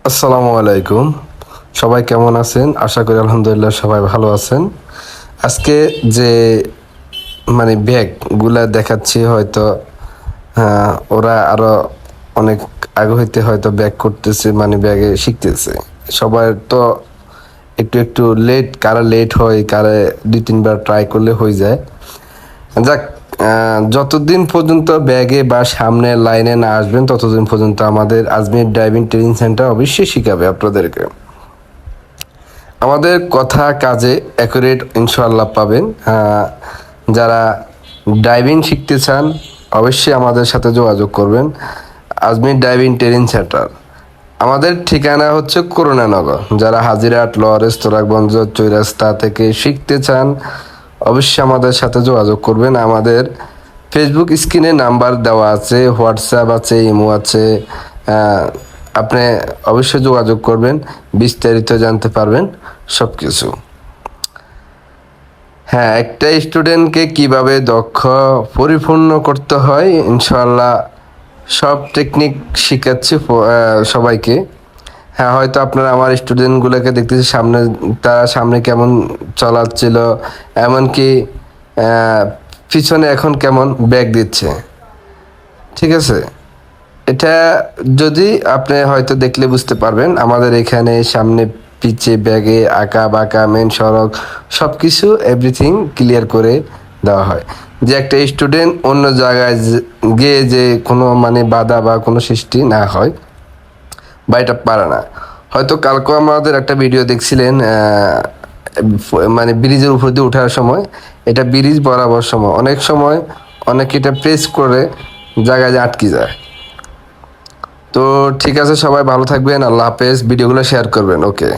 আসসালামু আলাইকুম। সবাই কেমন আছেন? আশা করি আলহামদুলিল্লাহ সবাই ভালো আছেন। আজকে যে ব্যাগগুলা দেখাচ্ছি হয়তো ওরা আরো অনেক আগে হইতে হয়তো ব্যাগ করতেছে, ব্যাগে শিখতেছে। সবার তো একটু একটু লেট, কারা লেট হয়, কারা 2-3 বার ট্রাই করলে হয়ে যায়। যাক, যতদিন পর্যন্ত ব্যাগে বা সামনে লাইনে না আসবেন ততদিন পর্যন্ত আমাদের আজমির ড্রাইভিং ট্রেনিং সেন্টার অবশ্যই শিখাবে আপনাদেরকে। আমাদের কথা কাজে অ্যাকুরেট ইনশাআল্লাহ পাবেন। যারা ড্রাইভিং শিখতে চান অবশ্যই আমাদের সাথে যোগাযোগ করবেন। আজমির ড্রাইভিং ট্রেনিং সেন্টার, আমাদের ঠিকানা হচ্ছে করুণানগর। যারা হাজিরহাট, লরেন্স, তোরাগঞ্জ, চৌরাস্তা থেকে শিখতে চান অবশ্যই আমাদের সাথে যোগাযোগ করবেন। আমাদের ফেসবুক স্ক্রিনে নাম্বার দেওয়া আছে, হোয়াটসঅ্যাপ আছে, ইমো আছে। আপনি অবশ্যই যোগাযোগ করবেন, বিস্তারিত জানতে পারবেন সব কিছু। হ্যাঁ, একটা স্টুডেন্টকে কিভাবে দক্ষ পরিপূর্ণ করতে হয় ইনশাআল্লাহ সব টেকনিক শিখাচ্ছি সবাইকে। হ্যাঁ, হয়তো আপনারা আমার স্টুডেন্টগুলোকে দেখতেছি সামনে, তারা সামনে কেমন চলাচ্ছিল, এমনকি আহ, পিছনে এখন কেমন ব্যাগ দিচ্ছে। ঠিক আছে, এটা যদি আপনি হয়তো দেখলে বুঝতে পারবেন। আমাদের এখানে সামনে পিছে ব্যাগে আঁকা বাঁকা মেন সড়ক সব কিছু এভরিথিং ক্লিয়ার করে দেওয়া হয়, যে একটা স্টুডেন্ট অন্য জায়গায় গিয়ে যে কোনো বাধা বা কোনো সৃষ্টি না হয় বা এটা পারে না। হয়তো কালকে আমাদের একটা ভিডিও দেখছিলেন, ব্রিজের উপর দিয়ে ওঠার সময়, এটা ব্রিজ বরাবর সময় অনেক সময় অনেকে এটা প্রেস করে জায়গায় আটকে যায়। তো ঠিক আছে, সবাই ভালো থাকবেন, আল্লাহ হাফেজ। ভিডিওগুলো শেয়ার করবেন। ওকে।